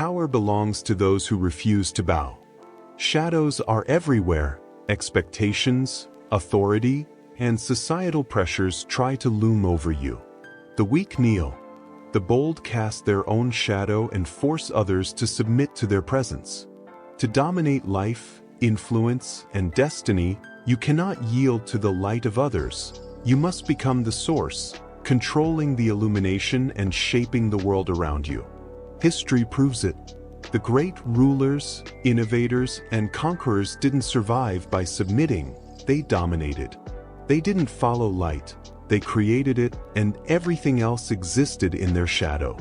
power belongs to those who refuse to bow. Shadows are everywhere. Expectations, authority, and societal pressures try to loom over you. The weak kneel. The bold cast their own shadow and force others to submit to their presence. To dominate life, influence, and destiny, you cannot yield to the light of others. You must become the source, controlling the illumination and shaping the world around you. History proves it. The great rulers, innovators, and conquerors didn't survive by submitting, they dominated. They didn't follow light, they created it, and everything else existed in their shadow.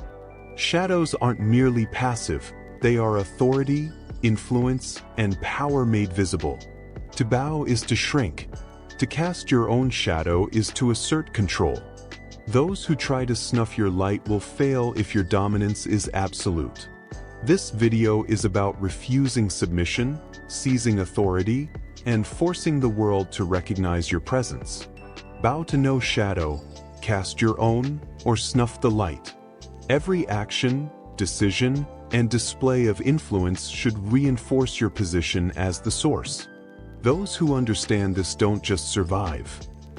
Shadows aren't merely passive, they are authority, influence, and power made visible. To bow is to shrink. To cast your own shadow is to assert control. Those who try to snuff your light will fail if your dominance is absolute. This video is about refusing submission, seizing authority, and forcing the world to recognize your presence. Bow to no shadow, cast your own, or snuff the light. Every action, decision, and display of influence should reinforce your position as the source. Those who understand this don't just survive,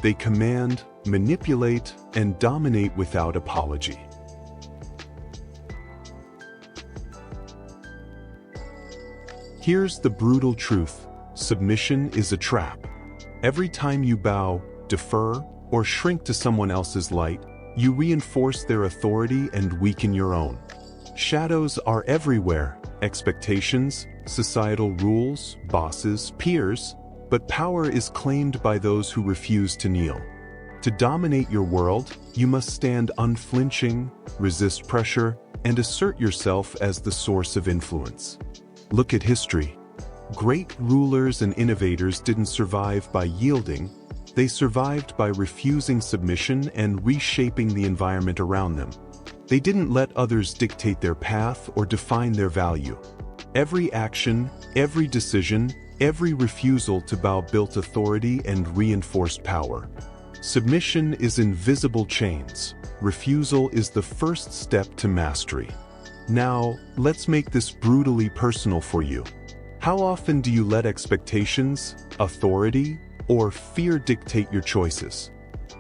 they command, manipulate, and dominate without apology. Here's the brutal truth: submission is a trap. Every time you bow, defer, or shrink to someone else's light, you reinforce their authority and weaken your own. Shadows are everywhere: expectations, societal rules, bosses, peers, but power is claimed by those who refuse to kneel. To dominate your world, you must stand unflinching, resist pressure, and assert yourself as the source of influence. Look at history. Great rulers and innovators didn't survive by yielding, they survived by refusing submission and reshaping the environment around them. They didn't let others dictate their path or define their value. Every action, every decision, every refusal to bow built authority and reinforced power. Submission is invisible chains. Refusal is the first step to mastery. Now, let's make this brutally personal for you. How often do you let expectations, authority, or fear dictate your choices?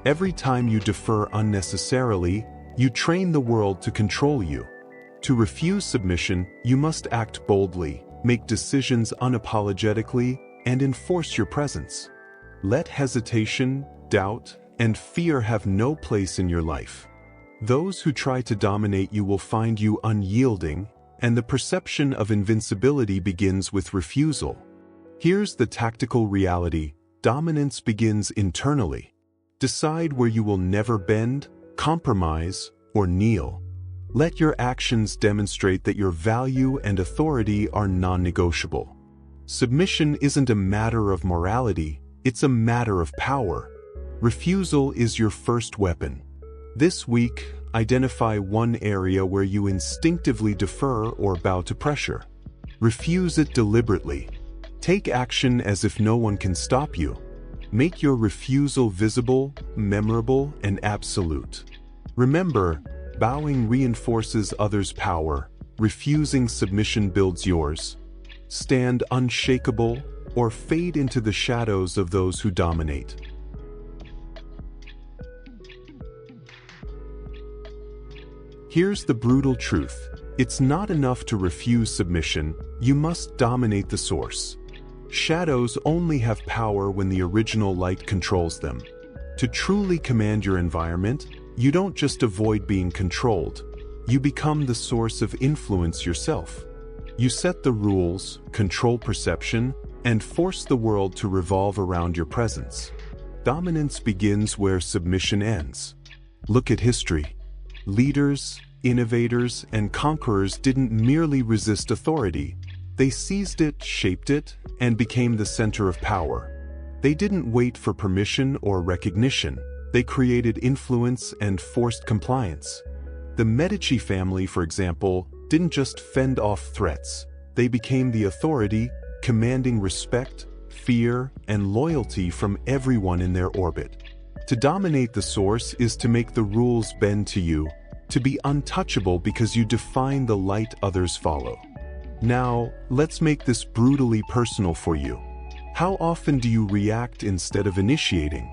Every time you defer unnecessarily, you train the world to control you. To refuse submission, you must act boldly, make decisions unapologetically, and enforce your presence. Let hesitation, doubt, and fear have no place in your life. Those who try to dominate you will find you unyielding, and the perception of invincibility begins with refusal. Here's the tactical reality: dominance begins internally. Decide where you will never bend, compromise, or kneel. Let your actions demonstrate that your value and authority are non-negotiable. Submission isn't a matter of morality, it's a matter of power. Refusal is your first weapon. This week, identify one area where you instinctively defer or bow to pressure. Refuse it deliberately. Take action as if no one can stop you. Make your refusal visible, memorable, and absolute. Remember, bowing reinforces others' power, refusing submission builds yours. Stand unshakable or fade into the shadows of those who dominate. Here's the brutal truth: it's not enough to refuse submission, you must dominate the source. Shadows only have power when the original light controls them. To truly command your environment, you don't just avoid being controlled, you become the source of influence yourself. You set the rules, control perception, and force the world to revolve around your presence. Dominance begins where submission ends. Look at history. Leaders, innovators, and conquerors didn't merely resist authority. They seized it, shaped it, and became the center of power. They didn't wait for permission or recognition. They created influence and forced compliance. The Medici family, for example, didn't just fend off threats. They became the authority, commanding respect, fear, and loyalty from everyone in their orbit. To dominate the source is to make the rules bend to you, To be untouchable because you define the light others follow. Now, let's make this brutally personal for you. How often do you react instead of initiating?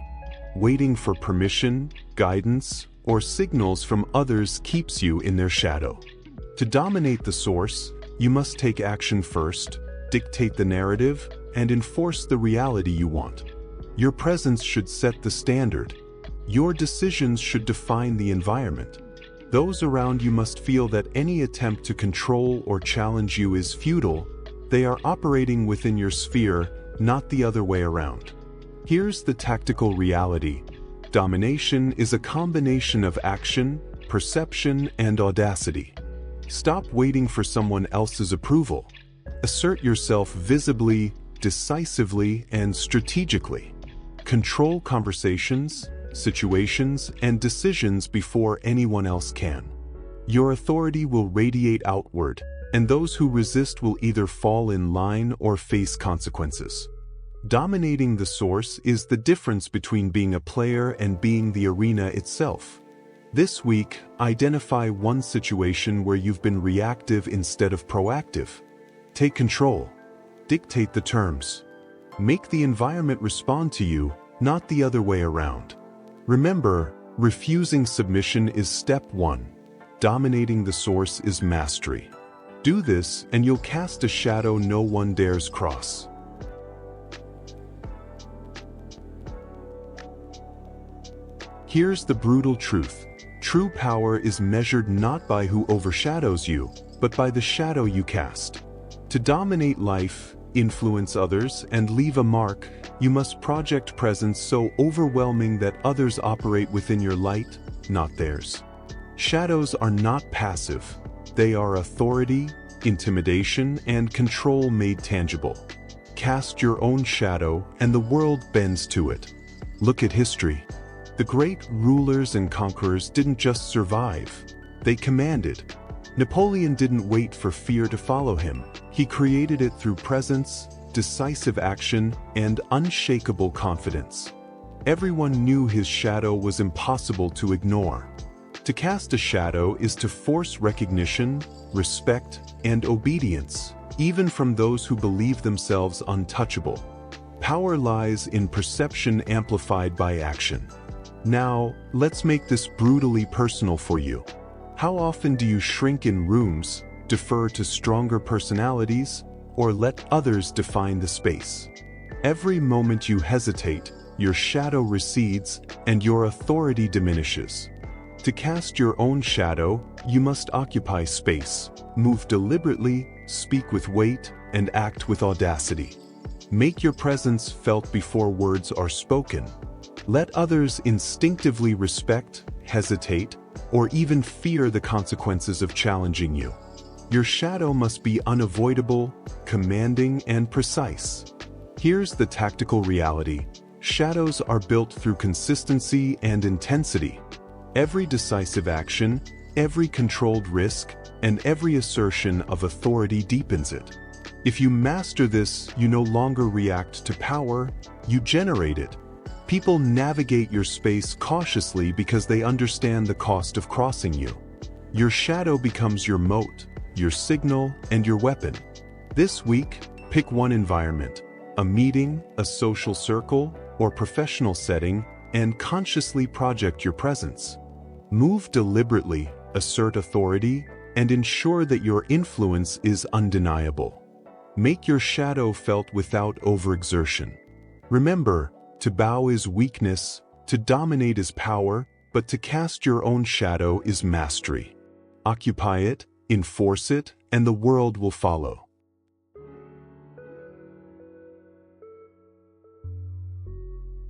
Waiting for permission, guidance, or signals from others keeps you in their shadow. To dominate the source, you must take action first, dictate the narrative, and enforce the reality you want. Your presence should set the standard. Your decisions should define the environment. Those around you must feel that any attempt to control or challenge you is futile. They are operating within your sphere, not the other way around. Here's the tactical reality. Domination is a combination of action, perception, and audacity. Stop waiting for someone else's approval. Assert yourself visibly, decisively, and strategically. Control conversations, situations, and decisions before anyone else can. Your authority will radiate outward, and those who resist will either fall in line or face consequences. Dominating the source is the difference between being a player and being the arena itself. This week, identify one situation where you've been reactive instead of proactive. Take control. Dictate the terms. Make the environment respond to you, not the other way around. Remember, refusing submission is step one. Dominating the source is mastery. Do this and you'll cast a shadow no one dares cross. Here's the brutal truth. True power is measured not by who overshadows you, but by the shadow you cast. To dominate life, influence others, and leave a mark, you must project presence so overwhelming that others operate within your light, not theirs. Shadows are not passive. They are authority, intimidation, and control made tangible. Cast your own shadow, and the world bends to it. Look at history. The great rulers and conquerors didn't just survive, they commanded. Napoleon didn't wait for fear to follow him. He created it through presence, decisive action, and unshakable confidence. Everyone knew his shadow was impossible to ignore. To cast a shadow is to force recognition, respect, and obedience, even from those who believe themselves untouchable. Power lies in perception amplified by action. Now, let's make this brutally personal for you. How often do you shrink in rooms, defer to stronger personalities, or let others define the space? Every moment you hesitate, your shadow recedes and your authority diminishes. To cast your own shadow, you must occupy space, move deliberately, speak with weight, and act with audacity. Make your presence felt before words are spoken. Let others instinctively respect, hesitate, or even fear the consequences of challenging you. Your shadow must be unavoidable, commanding, and precise. Here's the tactical reality. Shadows are built through consistency and intensity. Every decisive action, every controlled risk, and every assertion of authority deepens it. If you master this, you no longer react to power, you generate it. People navigate your space cautiously because they understand the cost of crossing you. Your shadow becomes your moat, your signal, and your weapon. This week, pick one environment, a meeting, a social circle, or professional setting, and consciously project your presence. Move deliberately, assert authority, and ensure that your influence is undeniable. Make your shadow felt without overexertion. Remember, to bow is weakness, to dominate is power, but to cast your own shadow is mastery. Occupy it, enforce it, and the world will follow.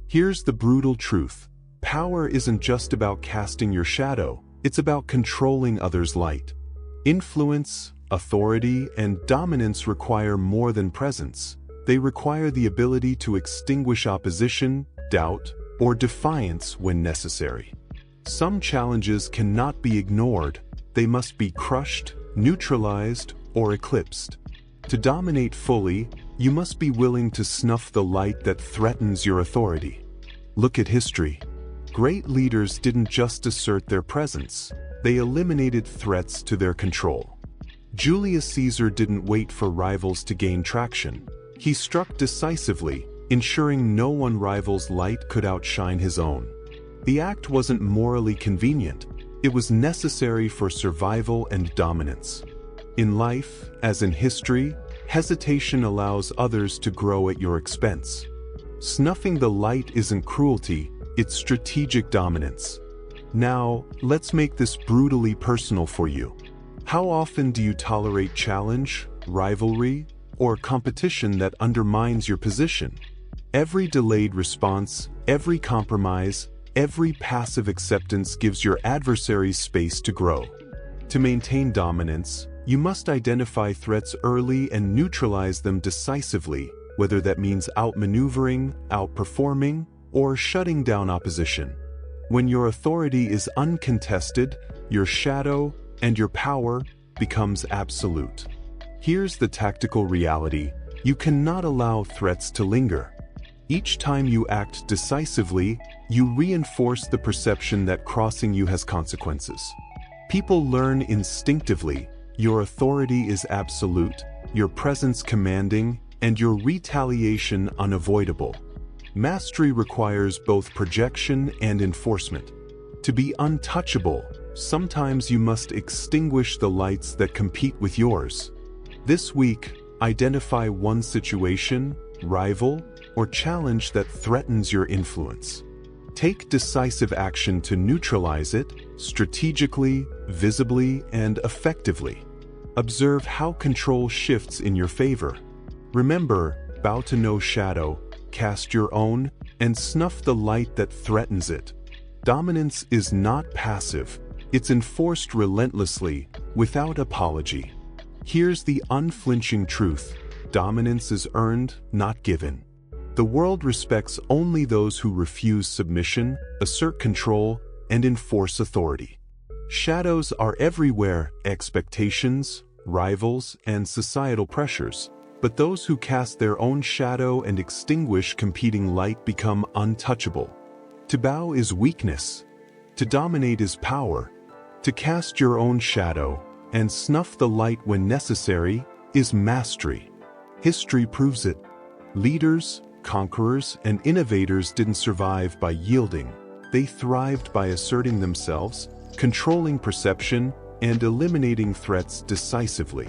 Here's the brutal truth. Power isn't just about casting your shadow, it's about controlling others' light. Influence, authority, and dominance require more than presence. They require the ability to extinguish opposition, doubt, or defiance when necessary. Some challenges cannot be ignored. They must be crushed, neutralized, or eclipsed. To dominate fully, you must be willing to snuff the light that threatens your authority. Look at history. Great leaders didn't just assert their presence. They eliminated threats to their control. Julius Caesar didn't wait for rivals to gain traction. He struck decisively, ensuring no one rival's light could outshine his own. The act wasn't morally convenient. It was necessary for survival and dominance. In life, as in history, hesitation allows others to grow at your expense. Snuffing the light isn't cruelty, it's strategic dominance. Now, let's make this brutally personal for you. How often do you tolerate challenge, rivalry, or competition that undermines your position? Every delayed response, every compromise, every passive acceptance gives your adversaries space to grow. To maintain dominance, you must identify threats early and neutralize them decisively, whether that means outmaneuvering, outperforming, or shutting down opposition. When your authority is uncontested, your shadow and your power becomes absolute. Here's the tactical reality: you cannot allow threats to linger. Each time you act decisively, you reinforce the perception that crossing you has consequences. People learn instinctively: your authority is absolute, your presence commanding, and your retaliation unavoidable. Mastery requires both projection and enforcement. To be untouchable, sometimes you must extinguish the lights that compete with yours. This week, identify one situation, rival, or challenge that threatens your influence. Take decisive action to neutralize it, strategically, visibly, and effectively. Observe how control shifts in your favor. Remember, bow to no shadow, cast your own, and snuff the light that threatens it. Dominance is not passive, it's enforced relentlessly, without apology. Here's the unflinching truth: dominance is earned, not given. The world respects only those who refuse submission, assert control, and enforce authority. Shadows are everywhere: expectations, rivals, and societal pressures. But those who cast their own shadow and extinguish competing light become untouchable. To bow is weakness. To dominate is power. To cast your own shadow and snuff the light when necessary is mastery. History proves it. Leaders, conquerors, and innovators didn't survive by yielding. They thrived by asserting themselves, controlling perception, and eliminating threats decisively.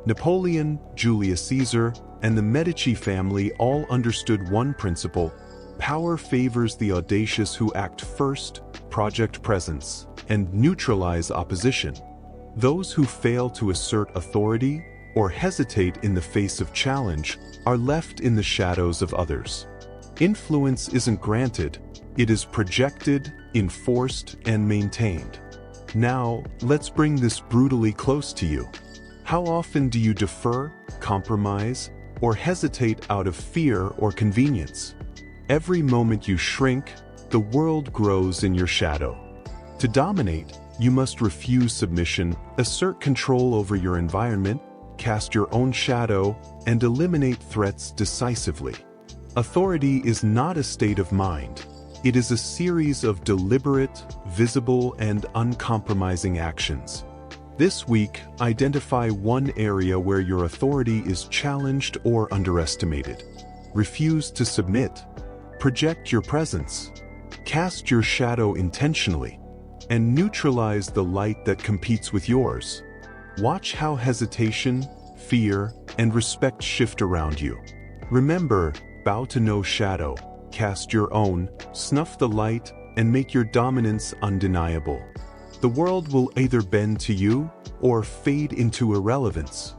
Napoleon, Julius Caesar, and the Medici family all understood one principle: power favors the audacious who act first, project presence, and neutralize opposition. Those who fail to assert authority or hesitate in the face of challenge are left in the shadows of others. Influence isn't granted, it is projected, enforced, and maintained. Now, let's bring this brutally close to you. How often do you defer, compromise, or hesitate out of fear or convenience? Every moment you shrink, the world grows in your shadow. To dominate, you must refuse submission, assert control over your environment, cast your own shadow, and eliminate threats decisively. Authority is not a state of mind. It is a series of deliberate, visible, and uncompromising actions. This week, identify one area where your authority is challenged or underestimated. Refuse to submit. Project your presence. Cast your shadow intentionally. And neutralize the light that competes with yours. Watch how hesitation, fear, and respect shift around you. Remember, bow to no shadow, cast your own, snuff the light, and make your dominance undeniable. The world will either bend to you or fade into irrelevance.